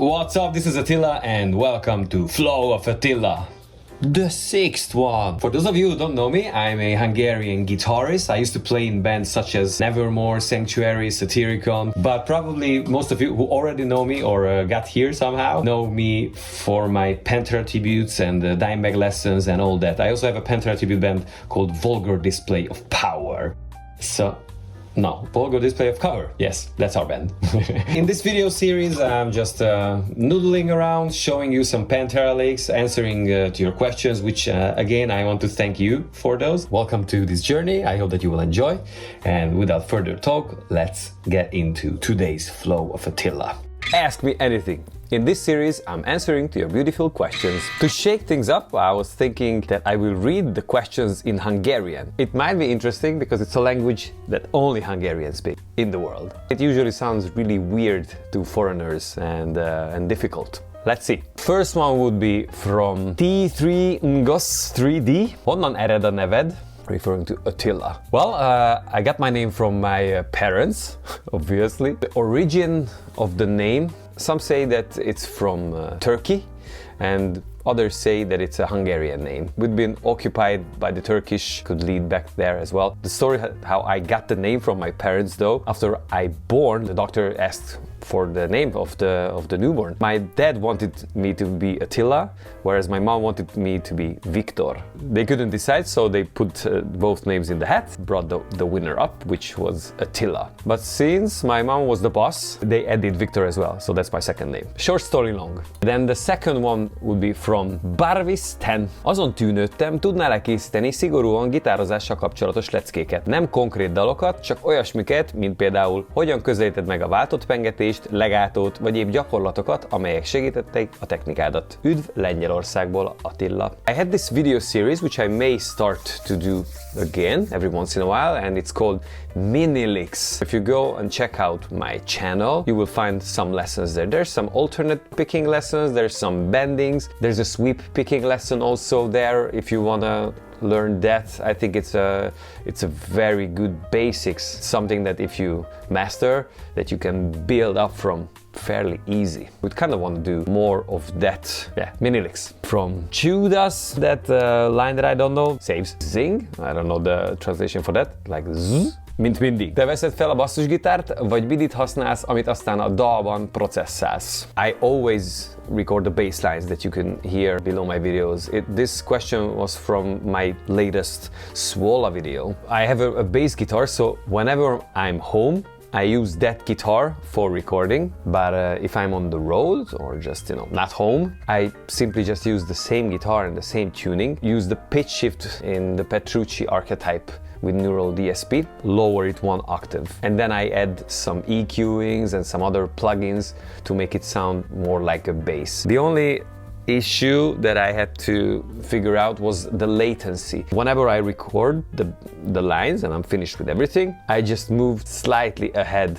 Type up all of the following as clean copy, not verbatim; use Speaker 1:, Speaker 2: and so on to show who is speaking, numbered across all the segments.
Speaker 1: What's up, this is Attila and welcome to Flow of Attila, the sixth one. For those of you who don't know me, I'm a Hungarian guitarist. I used to play in bands such as Nevermore, Sanctuary, Satyricon, but probably most of you who already know me or got here somehow know me for my PanterA tributes and Dimebag lessons and all that. I also have a PanterA tribute band called Vulgar Display of Power. No, Vulgar Display of Cover. Yes, that's our band. In this video series, I'm just noodling around, showing you some PanterA licks, answering to your questions, which again, I want to thank you for those. Welcome to this journey. I hope that you will enjoy. And without further talk, let's get into today's Flow of Attila. Ask me anything. In this series, I'm answering to your beautiful questions. To shake things up, I was thinking that I will read the questions in Hungarian. It might be interesting because it's a language that only Hungarians speak in the world. It usually sounds really weird to foreigners and difficult. Let's see. First one would be from T3ngos3D. Honnan ered a neved? Referring to Attila. Well, I got my name from my parents, obviously. The origin of the name, some say that it's from Turkey, and others say that it's a Hungarian name. We'd been occupied by the Turkish, could lead back there as well. The story how I got the name from my parents though, after I born, the doctor asked for the name of the newborn. My dad wanted me to be Attila, whereas my mom wanted me to be Victor. They couldn't decide, so they put both names in the hat, brought the winner up, which was Attila. But since my mom was the boss, they added Victor as well, so that's my second name. Short story long. Then the second one would be from Barvis10. Azon tűnődtem, tudnál-e készíteni szigorúan gitározással kapcsolatos leckéket? Nem konkrét dalokat, csak olyasmiket, mint például hogyan közelíted meg a váltott pengetést, legátót, vagy épp gyakorlatokat, amelyek segítették a technikádat. Üdv Lengyelországból, Attila. I had this video series which I may start to do again every once in a while, and it's called Mini Licks. If you go and check out my channel, you will find some lessons there. There's some alternate picking lessons, there's some bendings, there's a sweep picking lesson also there if you wanna learn that. I think it's a very good basics, something that if you master, that you can build up from fairly easy. We kind of want to do more of that. Yeah, mini licks. From Judas, that line that I don't know, saves zing. I don't know the translation for that, like zzz. Mint mindig. Te veszed fel a basszusgitárt, vagy midit használsz, amit aztán a dalban processzálsz? I always record the bass lines that you can hear below my videos. This question was from my latest SWOLA video. I have a bass guitar, so whenever I'm home, I use that guitar for recording, but if I'm on the road or just, not home, I simply just use the same guitar and the same tuning, use the pitch shift in the Petrucci archetype with Neural DSP, lower it one octave. And then I add some EQings and some other plugins to make it sound more like a bass. The only issue that I had to figure out was the latency. Whenever I record the lines and I'm finished with everything, I just moved slightly ahead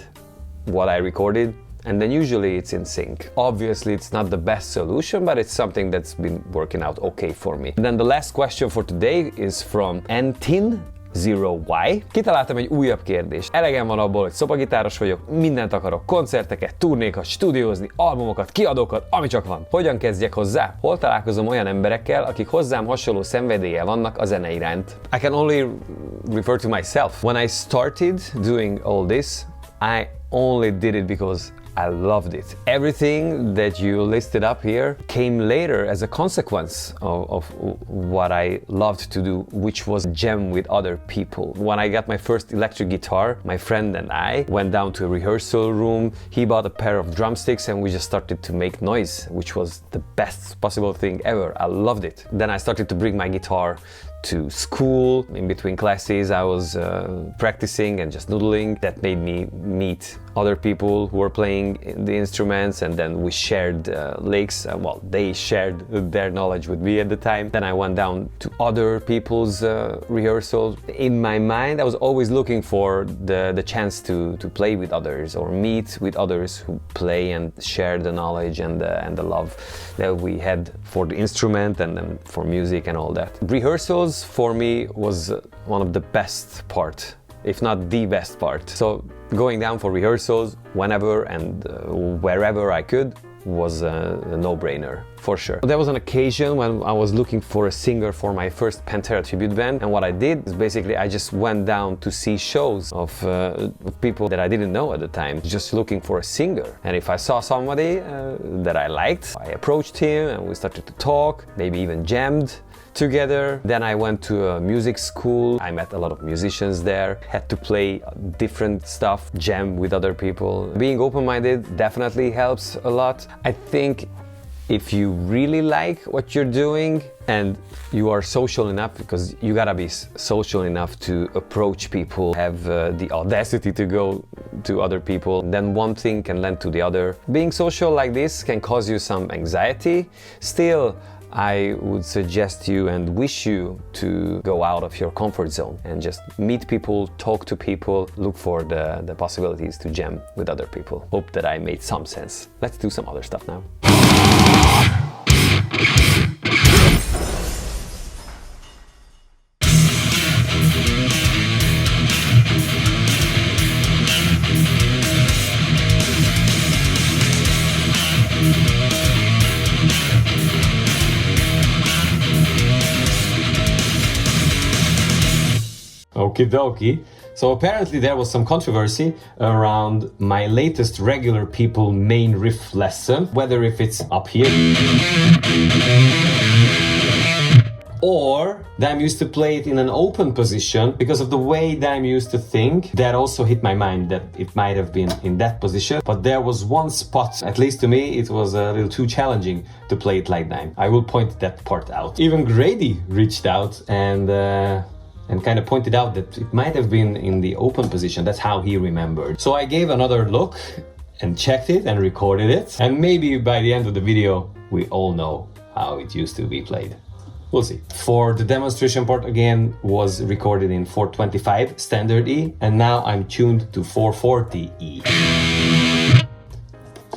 Speaker 1: what I recorded, and then usually it's in sync. Obviously it's not the best solution, but it's something that's been working out okay for me. And then the last question for today is from Antin0Y. Kitaláltam egy újabb kérdést. Elegem van abból, hogy szopagitáros vagyok, mindent akarok, koncerteket, turnékat, stúdiózni, albumokat, kiadókat, ami csak van. Hogyan kezdjek hozzá? Hol találkozom olyan emberekkel, akik hozzám hasonló szenvedéllyel vannak a zene iránt? I can only refer to myself. When I started doing all this, I only did it because I loved it. Everything that you listed up here came later as a consequence of what I loved to do, which was jam with other people. When I got my first electric guitar, my friend and I went down to a rehearsal room. He bought a pair of drumsticks and we just started to make noise, which was the best possible thing ever. I loved it. Then I started to bring my guitar to school. In between classes I was practicing and just noodling. That made me meet other people who were playing the instruments, and then we shared licks. Well, they shared their knowledge with me at the time. Then I went down to other people's rehearsals. In my mind I was always looking for the chance to play with others or meet with others who play and share the knowledge and the love that we had for the instrument and then for music and all that. Rehearsals for me was one of the best part, if not the best part. So going down for rehearsals whenever and wherever I could, was a no-brainer, for sure. There was an occasion when I was looking for a singer for my first PanterA tribute band, and what I did is basically I just went down to see shows of people that I didn't know at the time, just looking for a singer. And if I saw somebody that I liked, I approached him and we started to talk, maybe even jammed together. Then I went to a music school. I met a lot of musicians there, had to play different stuff, jam with other people. Being open-minded definitely helps a lot. I think if you really like what you're doing and you are social enough, because you gotta be social enough to approach people, have the audacity to go to other people, then one thing can lend to the other. Being social like this can cause you some anxiety. Still, I would suggest you and wish you to go out of your comfort zone and just meet people, talk to people, look for the possibilities to jam with other people. Hope that I made some sense. Let's do some other stuff now. Okie dokie. So apparently there was some controversy around my latest regular people main riff lesson, whether if it's up here or Dime used to play it in an open position. Because of the way Dime used to think, that also hit my mind that it might have been in that position. But there was one spot, at least to me, it was a little too challenging to play it like Dime. I will point that part out. Even Grady reached out and kind of pointed out that it might have been in the open position. That's how he remembered. So I gave another look and checked it and recorded it. And maybe by the end of the video, we all know how it used to be played. We'll see. For the demonstration part, again, was recorded in 425 standard E, and now I'm tuned to 440 E.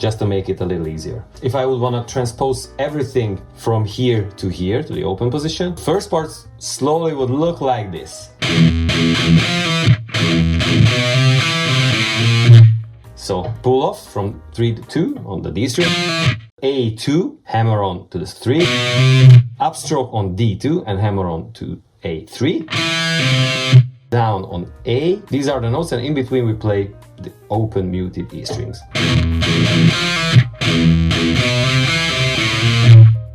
Speaker 1: Just to make it a little easier. If I would want to transpose everything from here, to the open position, first part slowly would look like this. So pull off from 3 to 2 on the D string, A2, hammer on to the 3, upstroke on D2 and hammer on to A3, down on A. These are the notes, and in between we play the open muted E strings.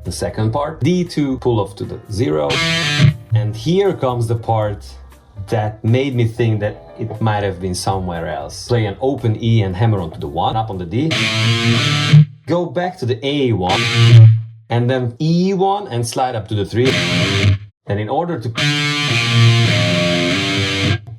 Speaker 1: The second part, D2, pull off to the 0, and here comes the part that made me think that it might have been somewhere else. Play an open E and hammer onto the 1, up on the D, go back to the A1, and then E1 and slide up to the 3. And in order to...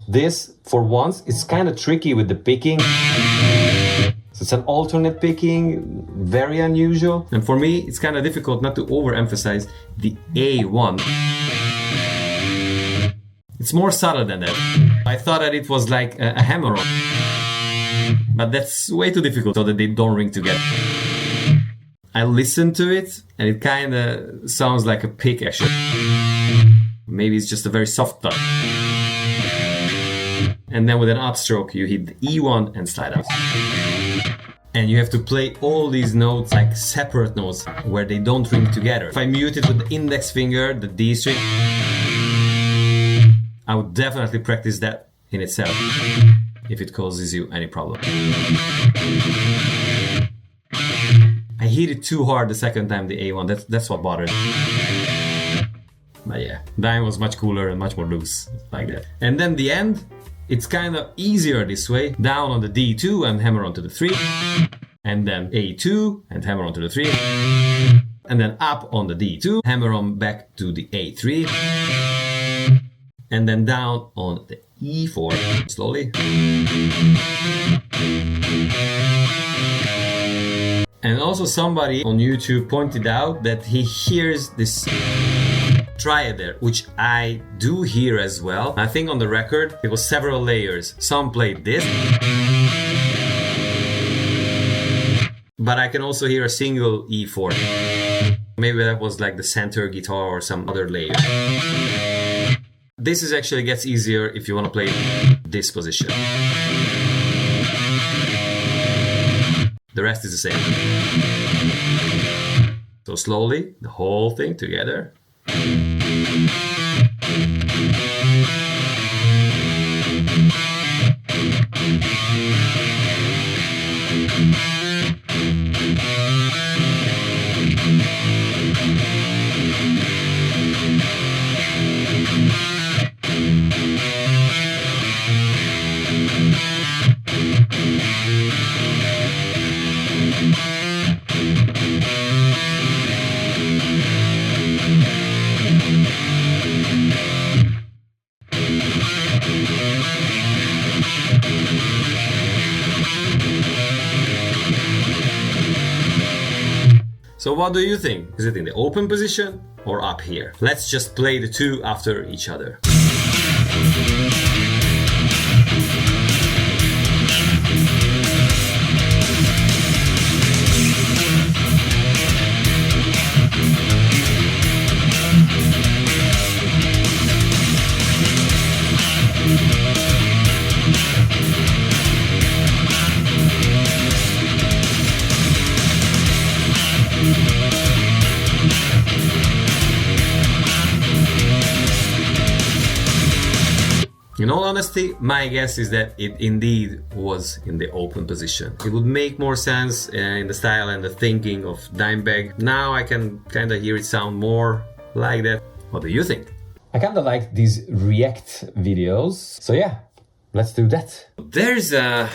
Speaker 1: This, for once, it's kind of tricky with the picking. So it's an alternate picking, very unusual. And for me, it's kind of difficult not to overemphasize the A1. It's more subtle than that. I thought that it was like a hammer on, but that's way too difficult so that they don't ring together. I listened to it and it kind of sounds like a pick actually. Maybe it's just a very soft touch. And then with an upstroke you hit the E1 and slide out. And you have to play all these notes like separate notes where they don't ring together. If I mute it with the index finger, the D string, I would definitely practice that in itself if it causes you any problem. I hit it too hard the second time, the A1, that's what bothered me. But yeah, Dime was much cooler and much more loose, like that. And then the end, it's kind of easier this way. Down on the D2 and hammer onto the 3. And then A2 and hammer onto the 3. And then up on the D2, hammer on back to the A3. And then down on the E4, slowly. And also somebody on YouTube pointed out that he hears this triad there, which I do hear as well. I think on the record it was several layers. Some played this, but I can also hear a single E4. Maybe that was like the center guitar or some other layer. This is actually gets easier if you want to play this position. The rest is the same. So slowly, the whole thing together. So what do you think? Is it in the open position or up here? Let's just play the two after each other. In all honesty, my guess is that it indeed was in the open position. It would make more sense in the style and the thinking of Dimebag. Now I can kind of hear it sound more like that. What do you think? I kind of like these react videos. So yeah, let's do that. There's a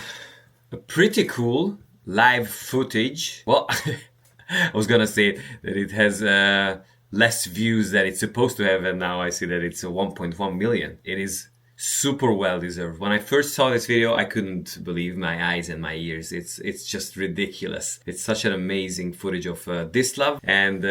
Speaker 1: pretty cool live footage. Well, I was gonna say that it has less views than it's supposed to have, and now I see that it's 1.1 million. It is super well deserved. When I first saw this video, I couldn't believe my eyes and my ears. It's just ridiculous. It's such an amazing footage of Dislav, and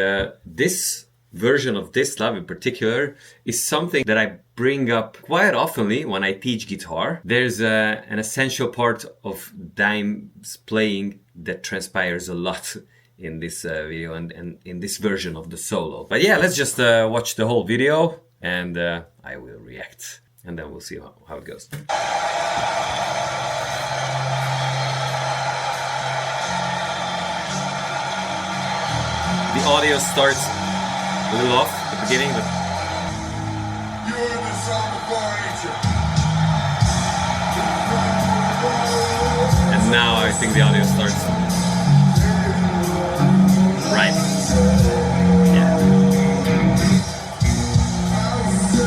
Speaker 1: this version of Dislav in particular is something that I bring up quite oftenly when I teach guitar. There's an essential part of Dime's playing that transpires a lot in this video and in this version of the solo. But yeah, let's just watch the whole video and I will react. And then we'll see how it goes. The audio starts a little off at the beginning, but... And now I think the audio starts right. Yeah.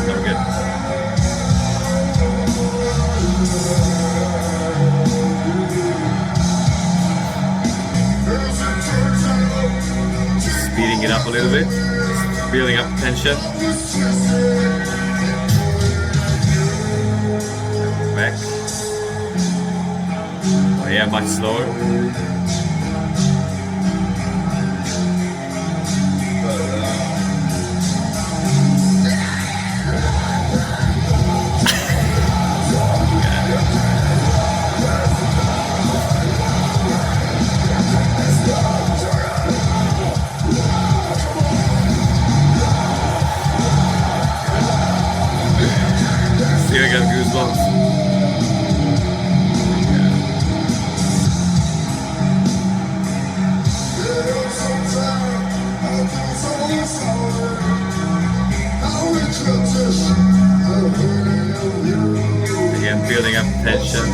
Speaker 1: We're good. Speeding it up a little bit, just building up tension. Back. Oh yeah, much slower. See, I got goosebumps. Again, building up tension.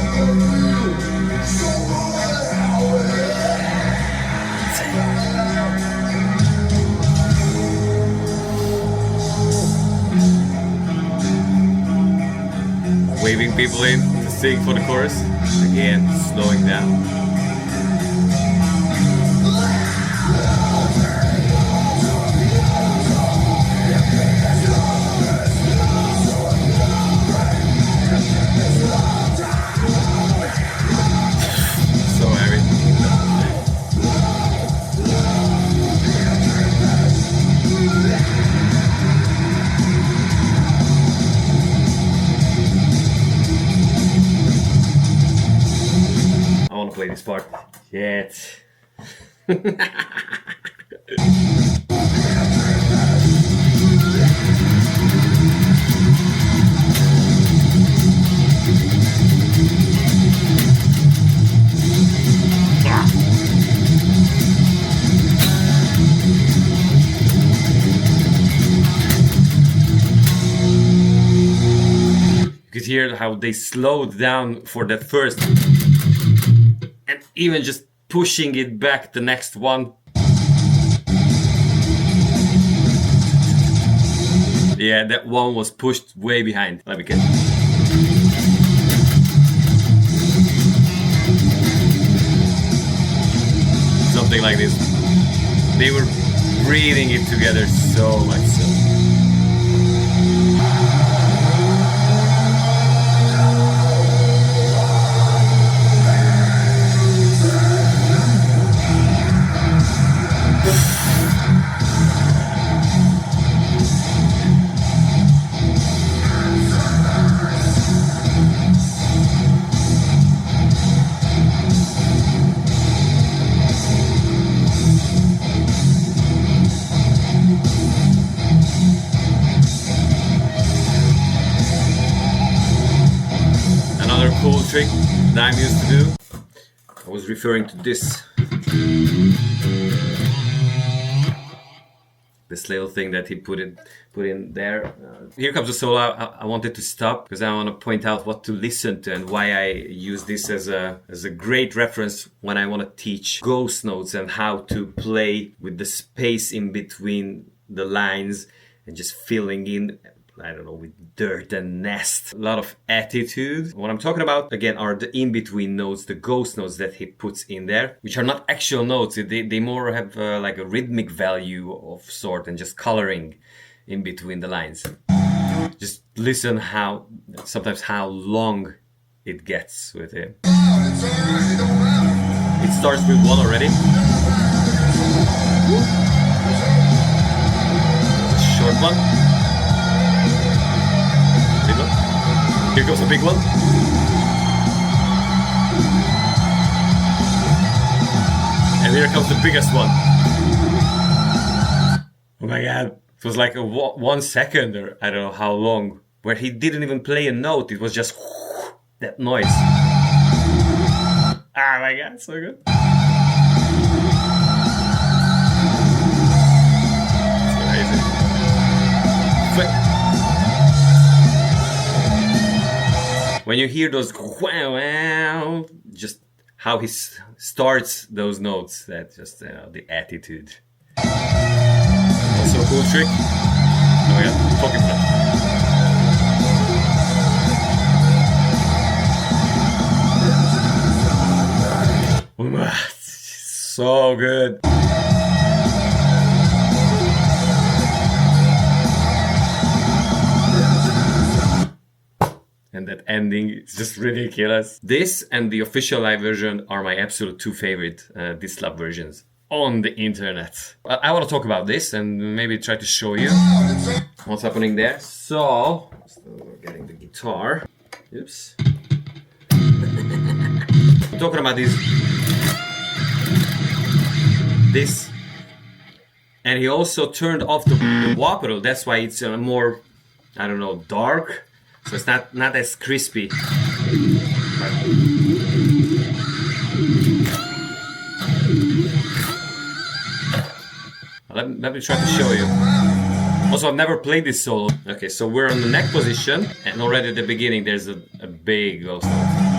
Speaker 1: Waving people in to sing for the chorus. Again, slowing down. So heavy. I want to play this part. Yet. could hear how they slowed down for that first, and even just pushing it back the next one. Yeah, that one was pushed way behind. Let me get. Something like this. They were breathing it together so much so. Cool trick that I'm used to do. I was referring to this little thing that he put in there. Here comes the solo. I wanted to stop because I want to point out what to listen to and why I use this as a great reference when I want to teach ghost notes and how to play with the space in between the lines and just filling in, I don't know, with dirt and nest. A lot of attitude. What I'm talking about, again, are the in-between notes, the ghost notes that he puts in there, which are not actual notes. They more have like a rhythmic value of sort and just coloring in between the lines. Just listen sometimes how long it gets with him. It starts with one already. A short one. Here goes a big one. And here comes the biggest one. Oh my god. It was like 1 second or I don't know how long, where he didn't even play a note. It was just that noise. Ah my god, so good. It's amazing. When you hear those wow, just how he starts those notes, that just, you know, the attitude. Also a cool trick. Oh yeah, talking about. So good. And that ending is just ridiculous. This and the official live version are my absolute two favorite Dislab versions on the internet. I want to talk about this and maybe try to show you what's happening there. So, we're getting the guitar. Oops. I'm talking about this. And he also turned off the wah pedal. That's why it's more, I don't know, dark. So it's not as crispy. Let me try to show you. Also, I've never played this solo. Okay, so we're on the neck position, and already at the beginning there's a big ghost note.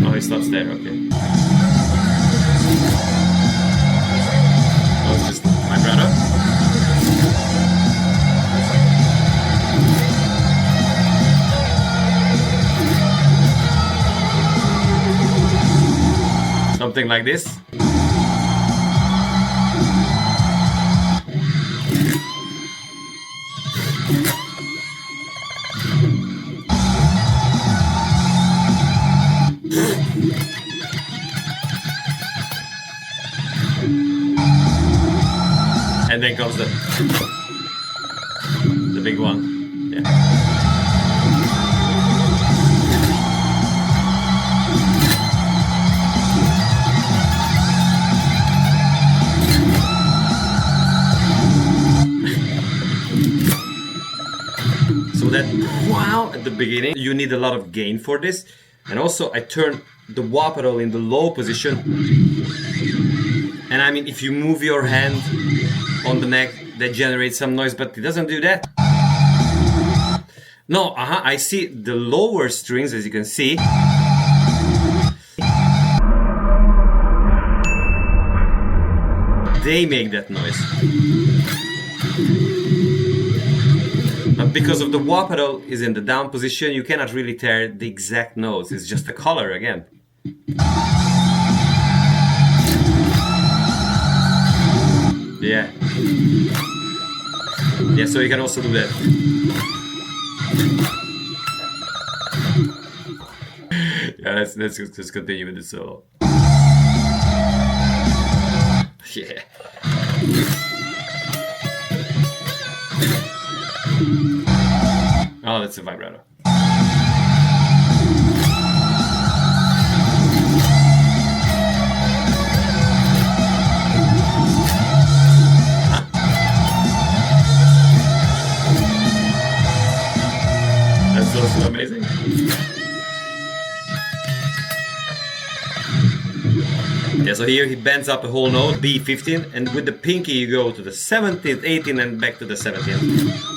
Speaker 1: Oh, it stops there, okay. Oh, it's just my brother. Something like this. And then comes the...
Speaker 2: big one. Yeah. So that wow at the beginning, you need a lot of gain for this. And also I turn the wah pedal in the low position. And I mean, if you move your hand on the neck, that generates some noise, but it doesn't do that. No, I see the lower strings, as you can see. They make that noise. But because of the wah pedal is in the down position, you cannot really tell the exact notes. It's just a color again. Yeah. Yeah, so you can also do that. Yeah, let's just continue with the solo. Yeah. Oh, that's a vibrato. That's also amazing. Yeah, so here he bends up a whole note, B15, and with the pinky you go to the 17th, 18th, and back to the 17th.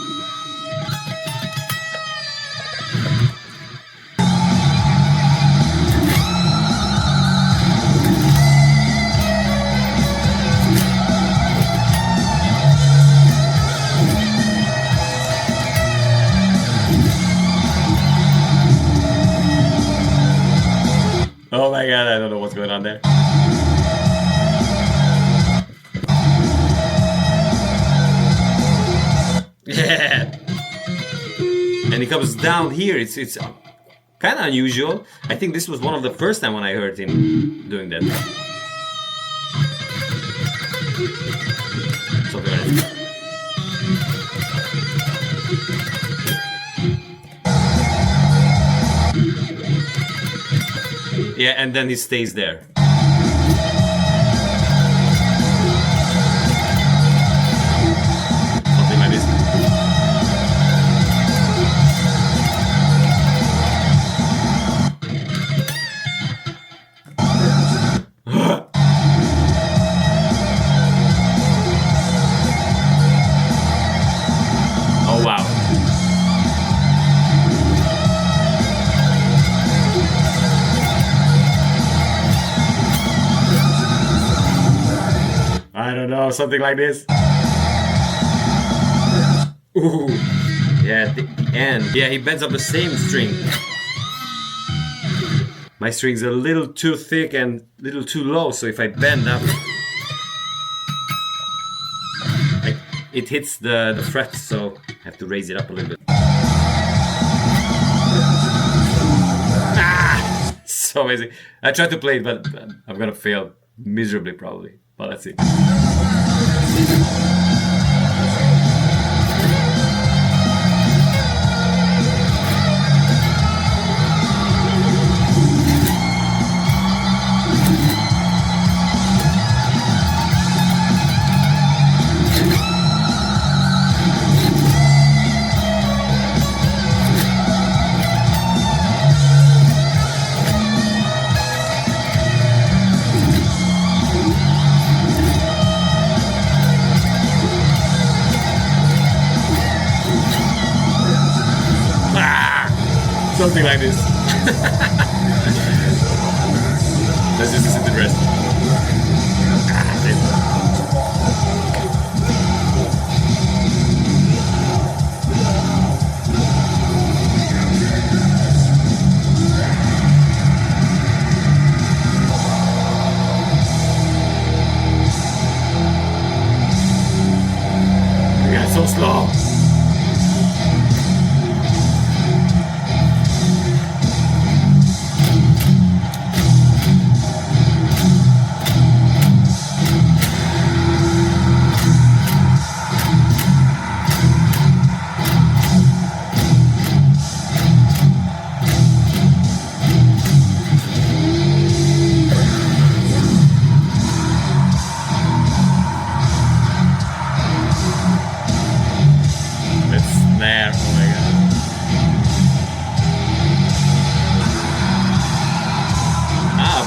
Speaker 2: Oh my god, I don't know what's going on there. Yeah! And he comes down here, it's kind of unusual. I think this was one of the first time when I heard him doing that. Something like that. Yeah, and then he stays there. Something like this. Oh wow. I don't know, something like this. Ooh. Yeah, at the end. Yeah, he bends up the same string. My string's a little too thick and a little too low, so if I bend up, it hits the frets, so I have to raise it up a little bit. Ah! So amazing. I tried to play it, but I'm gonna fail miserably probably. But let's see. Something like this. Let's just listen to the rest. Yeah, so slow.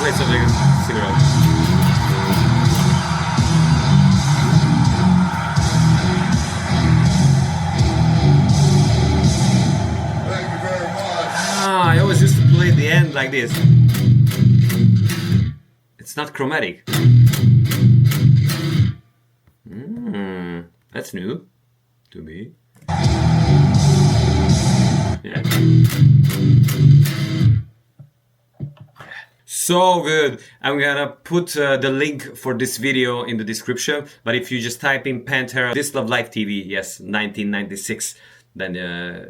Speaker 2: lights of a cigarette.
Speaker 3: Thank you very much.
Speaker 2: Ah, I always used to play the end like this. It's not chromatic. That's new to me. Yeah. So good. I'm gonna put the link for this video in the description, but if you just type in PanterA This Love Live TV, yes, 1996, then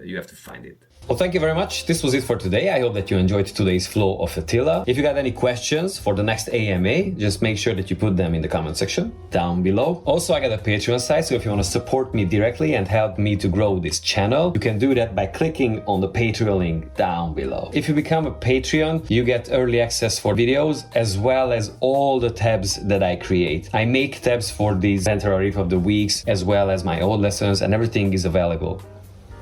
Speaker 2: you have to find it.
Speaker 1: Well, thank you very much. This was it for today. I hope that you enjoyed today's flow of Attila. If you got any questions for the next AMA, just make sure that you put them in the comment section down below. Also, I got a Patreon site, so if you want to support me directly and help me to grow this channel, you can do that by clicking on the Patreon link down below. If you become a Patreon, you get early access for videos as well as all the tabs that I create. I make tabs for these PanterA Riff of the Weeks as well as my old lessons, and everything is available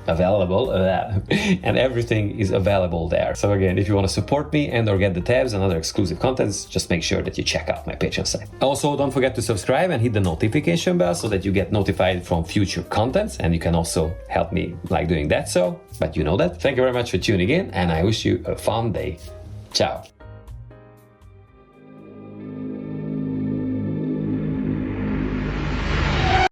Speaker 1: and everything is available there. So again, if you want to support me and or get the tabs and other exclusive contents, just make sure that you check out my Patreon site. Also, don't forget to subscribe and hit the notification bell so that you get notified from future contents, and you can also help me like doing that, but you know that. Thank you very much for tuning in, and I wish you a fun day. Ciao.